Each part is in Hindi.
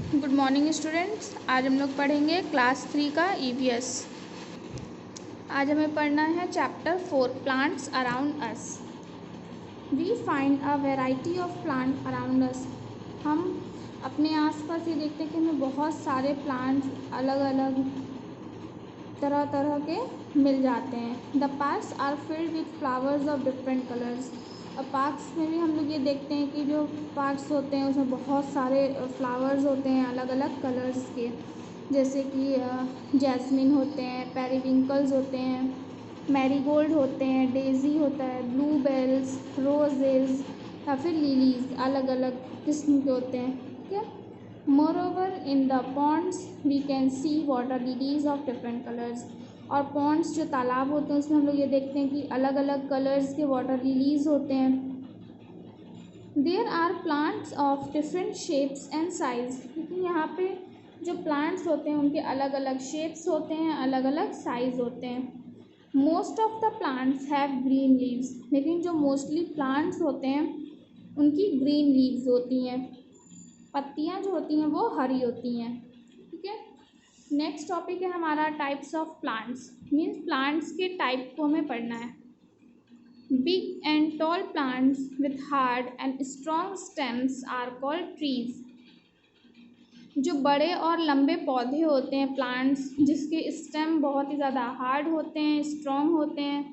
Good morning students. आज हम लोग पढ़ेंगे क्लास 3 का ईवीएस। आज हमें पढ़ना है chapter 4 plants around us. We find a variety of plant around us. हम अपने आसपास ये देखते हैं कि हमें बहुत सारे प्लांट्स अलग अलग तरह तरह के मिल जाते हैं। The parks are filled with flowers of different colours. और पार्क्स में भी हम लोग ये देखते हैं कि जो पार्क्स होते हैं उसमें बहुत सारे फ्लावर्स होते हैं अलग अलग कलर्स के, जैसे कि जैस्मिन होते हैं, पेरीविंकल्स होते हैं, मैरीगोल्ड होते हैं, डेजी होता है, ब्लूबेल्स, रोजेज या फिर लिलीज अलग अलग किस्म के होते हैं। ठीक है। Moreover, in the ponds we can see water lilies of different colors। और पॉन्ड्स जो तालाब होते हैं उसमें हम लोग ये देखते हैं कि अलग अलग कलर्स के वाटर लिलीज होते हैं। There are plants of different shapes and size। लेकिन यहाँ पे जो प्लांट्स होते हैं उनके अलग अलग शेप्स होते हैं, अलग अलग साइज होते हैं। Most of the plants have green leaves. लेकिन जो मोस्टली प्लांट्स होते हैं उनकी ग्रीन लीव्स होती हैं, पत्तियाँ जो होती हैं वो हरी होती हैं। ठीक है। नेक्स्ट टॉपिक है हमारा types of plants. Means plants के टाइप को हमें पढ़ना है। Big and tall plants with hard and strong stems are called trees. जो बड़े और लंबे पौधे होते हैं, प्लांट्स जिसके स्टेम बहुत ही ज़्यादा हार्ड होते हैं, स्ट्रॉन्ग होते हैं,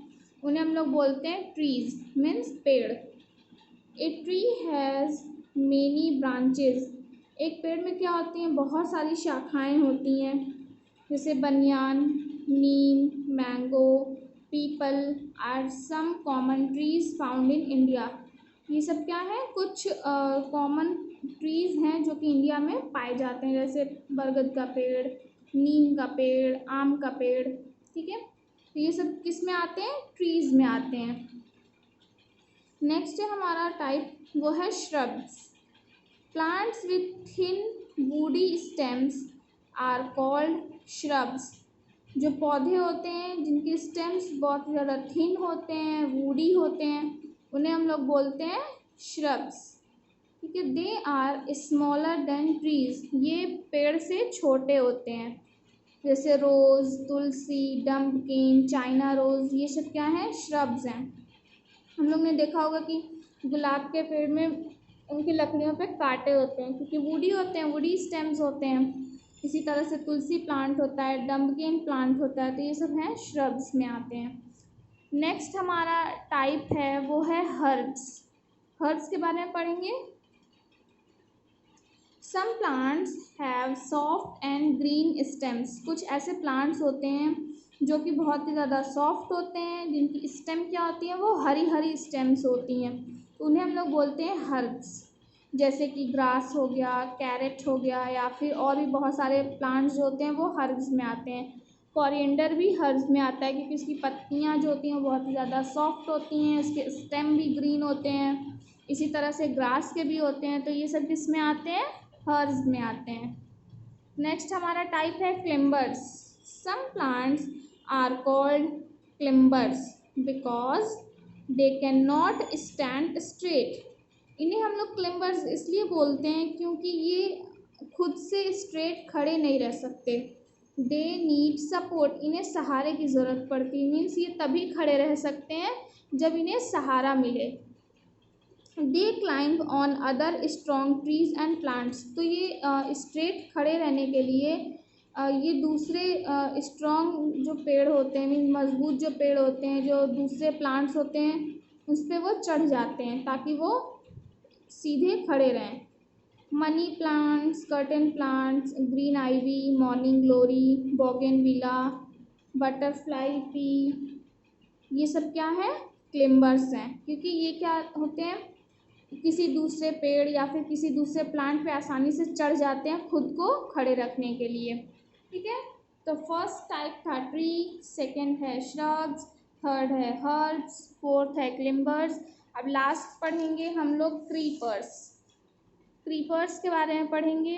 उन्हें हम लोग बोलते हैं ट्रीज। मीन्स पेड़। A tree has many branches. एक पेड़ में क्या होती हैं, बहुत सारी शाखाएं होती हैं, जैसे banyan, neem, mango, peepal are some common trees found in India. ये सब क्या है, कुछ कॉमन ट्रीज हैं जो कि इंडिया में पाए जाते हैं, जैसे बरगद का पेड़, नीम का पेड़, आम का पेड़। ठीक है। तो ये सब किस में आते हैं, ट्रीज में आते हैं। नेक्स्ट है हमारा टाइप, वो है shrubs. Plants with thin woody stems are called shrubs. जो पौधे होते हैं जिनके स्टेम्स बहुत ज़्यादा थिन होते हैं, वुडी होते हैं, उन्हें हम लोग बोलते हैं श्रब्स। ठीक है। They are smaller than trees. ये पेड़ से छोटे होते हैं, जैसे रोज़, तुलसी, डम्पकिन, चाइना रोज़, ये सब क्या है, श्रब्स हैं। हम लोग ने देखा होगा कि गुलाब के पेड़ में उनकी लकड़ियों पे कांटे होते हैं क्योंकि वुडी होते हैं, वुडी स्टेम्स होते हैं। इसी तरह से तुलसी प्लांट होता है, डम्पकिन प्लांट होता है, तो ये सब हैं श्रब्स में आते हैं। नेक्स्ट हमारा टाइप है वो है हर्ब्स। हर्ब्स के बारे में पढ़ेंगे। Some plants have soft and green stems. कुछ ऐसे प्लांट्स होते हैं जो कि बहुत ही ज़्यादा सॉफ्ट होते हैं, जिनकी स्टेम क्या होती है, वो हरी हरी स्टेम्स होती हैं, तो उन्हें हम लोग बोलते हैं हर्ब्स। जैसे कि ग्रास हो गया, कैरेट हो गया, या फिर और भी बहुत सारे प्लांट्स जो होते हैं वो हर्ब्स में आते हैं। कोरिएंडर भी हर्ब्स में आता है क्योंकि इसकी पत्तियाँ जो होती हैं वो बहुत ही ज़्यादा सॉफ्ट होती हैं, इसके स्टेम भी ग्रीन होते हैं। इसी तरह से ग्रास के भी होते हैं, तो ये सब किस में आते हैं, हर्ब्स में आते हैं। नेक्स्ट हमारा टाइप है climbers. Some plants are called climbers because they can not stand straight. इन्हें हम लोग क्लिम्बर्स इसलिए बोलते हैं क्योंकि ये खुद से स्ट्रेट खड़े नहीं रह सकते। They need support. इन्हें सहारे की ज़रूरत पड़ती है। मीन्स ये तभी खड़े रह सकते हैं जब इन्हें सहारा मिले। दे climb on other strong trees and plants. तो ये स्ट्रेट खड़े रहने के लिए ये दूसरे स्ट्रॉन्ग जो पेड़ होते हैं, मीन मजबूत जो पेड़ होते हैं, जो दूसरे प्लांट्स होते हैं, उस पर वो चढ़ जाते हैं ताकि वो सीधे खड़े रहें। Money plants, curtain plants, green ivy, morning glory, bougainvillea, butterfly pea, ये सब क्या है, क्लिम्बर्स हैं। क्योंकि ये क्या होते हैं, किसी दूसरे पेड़ या फिर किसी दूसरे प्लांट पे आसानी से चढ़ जाते हैं खुद को खड़े रखने के लिए। ठीक है। तो फर्स्ट टाइप था ट्री, सेकंड है श्रब्स, थर्ड है हर्ब्स, फोर्थ है क्लिम्बर्स। अब लास्ट पढ़ेंगे हम लोग क्रीपर्स। क्रीपर्स के बारे में पढ़ेंगे।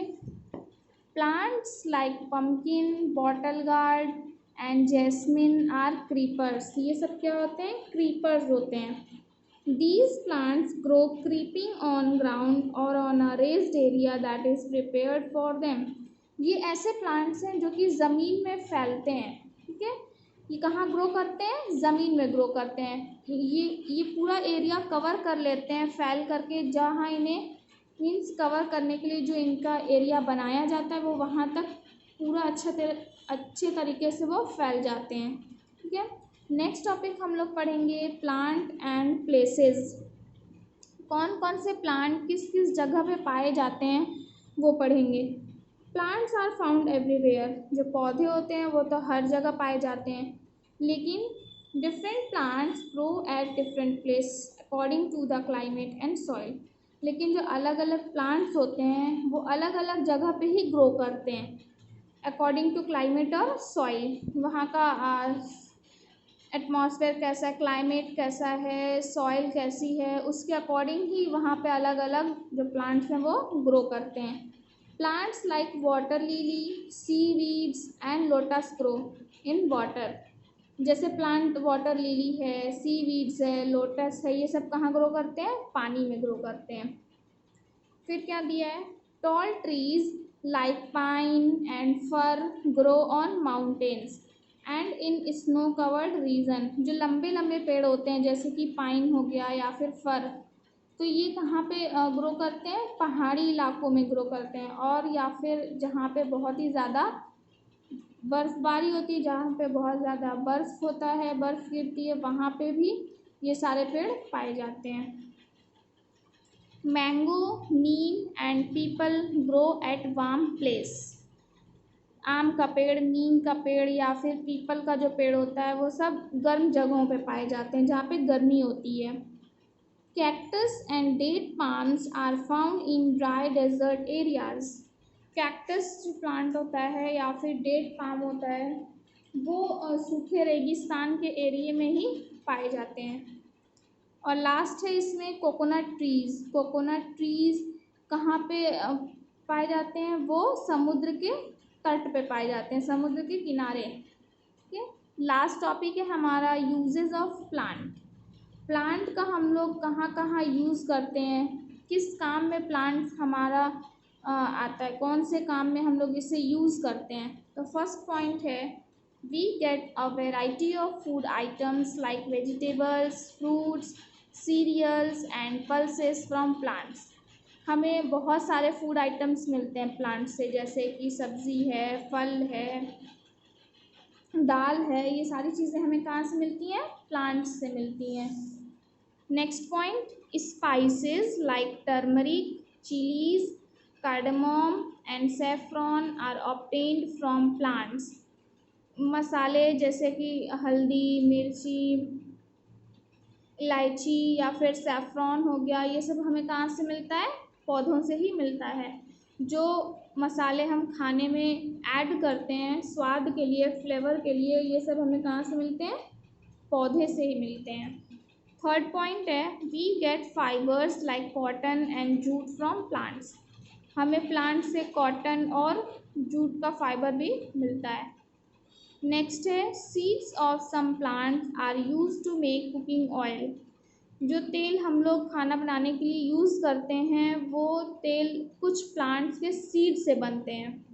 Plants like pumpkin, bottle gourd and jasmine are creepers. ये सब क्या होते हैं, क्रीपर्स होते हैं। These plants grow creeping on ground or on a raised area that is prepared for them. ये ऐसे प्लांट्स हैं जो कि ज़मीन में फैलते हैं, ठीक है। ये कहाँ ग्रो करते हैं? ज़मीन में ग्रो करते हैं। ये पूरा एरिया कवर कर लेते हैं फैल करके, जहाँ इन्हें मीन्स कवर करने के लिए जो इनका एरिया बनाया जाता है वो वहाँ तक पूरा अच्छे तरीके से वो फैल जाते हैं, ठीक है। नेक्स्ट टॉपिक हम लोग पढ़ेंगे प्लांट एंड प्लेसेस। कौन कौन से प्लांट किस किस जगह पे पाए जाते हैं वो पढ़ेंगे। Plants are found everywhere. जो पौधे होते हैं वो तो हर जगह पाए जाते हैं, लेकिन different plants grow at different place according to the climate and soil. लेकिन जो अलग अलग प्लांट्स होते हैं वो अलग अलग जगह पे ही ग्रो करते हैं अकॉर्डिंग टू क्लाइमेट और सॉइल। वहाँ का एटमॉस्फेयर कैसा है, क्लाइमेट कैसा है, सॉइल कैसी है, उसके अकॉर्डिंग ही वहाँ पे अलग अलग जो प्लांट्स हैं वो ग्रो करते हैं। Plants like water lily, seaweeds and lotus grow in water. जैसे प्लांट वाटर लिली है, सीवीड्स है, लोटस है, ये सब कहाँ ग्रो करते हैं? पानी में ग्रो करते हैं। फिर क्या दिया है? Tall trees like pine and fir grow on mountains and in snow covered region. जो लंबे लंबे पेड़ होते हैं जैसे कि पाइन हो गया या फिर फर, तो ये कहाँ पे ग्रो करते हैं? पहाड़ी इलाकों में ग्रो करते हैं, और या फिर जहाँ पे बहुत ही ज़्यादा बर्फ़बारी होती है, जहाँ पे बहुत ज़्यादा बर्फ़ होता है, बर्फ़ गिरती है, वहाँ पे भी ये सारे पेड़ पाए जाते हैं। Mango, Neem and people grow at warm place. आम का पेड़, नीम का पेड़ या फिर पीपल का जो पेड़ होता है वो सब गर्म जगहों पे पाए जाते हैं जहाँ पे गर्मी होती है। Cactus and date palms are found in dry desert areas. Cactus जो प्लांट होता है या फिर डेट पाम होता है वो सूखे रेगिस्तान के एरिया में ही पाए जाते हैं। और लास्ट है इसमें कोकोनट ट्रीज़। कोकोनट ट्रीज़ कहाँ पे पाए जाते हैं? वो समुद्र के तट पे पाए जाते हैं, समुद्र के किनारे, ठीक है। लास्ट टॉपिक है हमारा यूजेस ऑफ प्लांट। प्लांट का हम लोग कहाँ कहाँ यूज़ करते हैं, किस काम में प्लांट हमारा आता है, कौन से काम में हम लोग इसे यूज़ करते हैं। तो फर्स्ट पॉइंट है we get a variety of food items like vegetables, fruits, cereals and pulses from plants। हमें बहुत सारे फूड आइटम्स मिलते हैं प्लांट से, जैसे कि सब्ज़ी है, फल है, दाल है, ये सारी चीज़ें हमें कहाँ से मिलती हैं? प्लांट्स से मिलती हैं। Next point, spices like turmeric, chillies, cardamom and saffron are obtained from plants. मसाले जैसे कि हल्दी, मिर्ची, इलायची या फिर सैफ़्रॉन हो गया, ये सब हमें कहाँ से मिलता है? पौधों से ही मिलता है। जो मसाले हम खाने में ऐड करते हैं स्वाद के लिए, फ्लेवर के लिए, ये सब हमें कहाँ से मिलते हैं? पौधे से ही मिलते हैं। थर्ड पॉइंट है we get fibres like cotton and jute from plants. हमें प्लांट से कॉटन और जूट का फाइबर भी मिलता है। नेक्स्ट है seeds of some plants are use to make cooking oil. जो तेल हम लोग खाना बनाने के लिए यूज़ करते हैं वो तेल कुछ प्लांट्स के सीड से बनते हैं।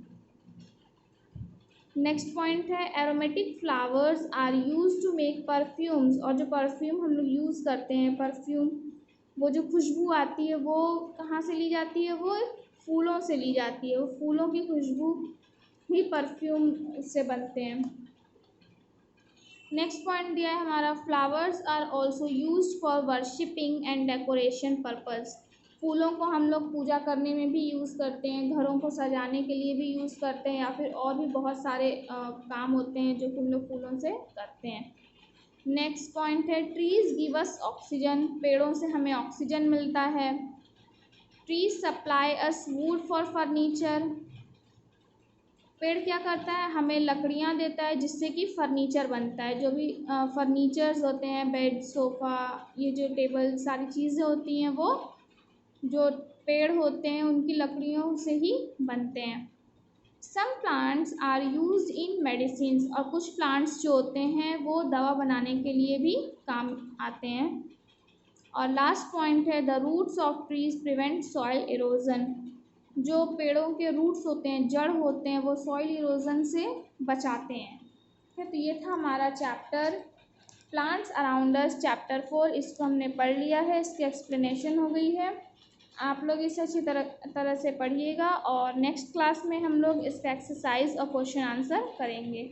नेक्स्ट पॉइंट है aromatic flowers are use to make perfumes. और जो परफ्यूम हम लोग यूज़ करते हैं, परफ्यूम, वो जो खुशबू आती है वो कहाँ से ली जाती है? वो फूलों से ली जाती है। वो फूलों की खुशबू ही परफ्यूम से बनते हैं। नेक्स्ट पॉइंट दिया है हमारा flowers are also use for worshipping and decoration purpose. फूलों को हम लोग पूजा करने में भी यूज़ करते हैं, घरों को सजाने के लिए भी यूज़ करते हैं, या फिर और भी बहुत सारे काम होते हैं जो हम लोग फूलों से करते हैं। नेक्स्ट पॉइंट है ट्रीज़ गिव अस ऑक्सीजन। पेड़ों से हमें ऑक्सीजन मिलता है। Trees supply us would for furniture. पेड़ क्या करता है? हमें लकड़ियाँ देता है जिससे कि फर्नीचर बनता है। जो भी फर्नीचर्स होते हैं, बेड, सोफ़ा, ये जो टेबल, सारी चीज़ें होती हैं वो जो पेड़ होते हैं उनकी लकड़ियों से ही बनते हैं। Some plants are use in medicines. और कुछ प्लांट्स जो होते हैं वो दवा बनाने के लिए भी काम आते हैं। और लास्ट पॉइंट है the roots of trees prevent soil erosion. जो पेड़ों के रूट्स होते हैं, जड़ होते हैं, वो सॉइल इरोजन से बचाते हैं। ठीक है, तो ये था हमारा चैप्टर प्लांट्स अराउंड अस चैप्टर 4। इसको हमने पढ़ लिया है, इसकी एक्सप्लेनेशन हो गई है। आप लोग इसे अच्छी तरह से पढ़िएगा और नेक्स्ट क्लास में हम लोग इसका एक्सरसाइज और क्वेश्चन आंसर करेंगे।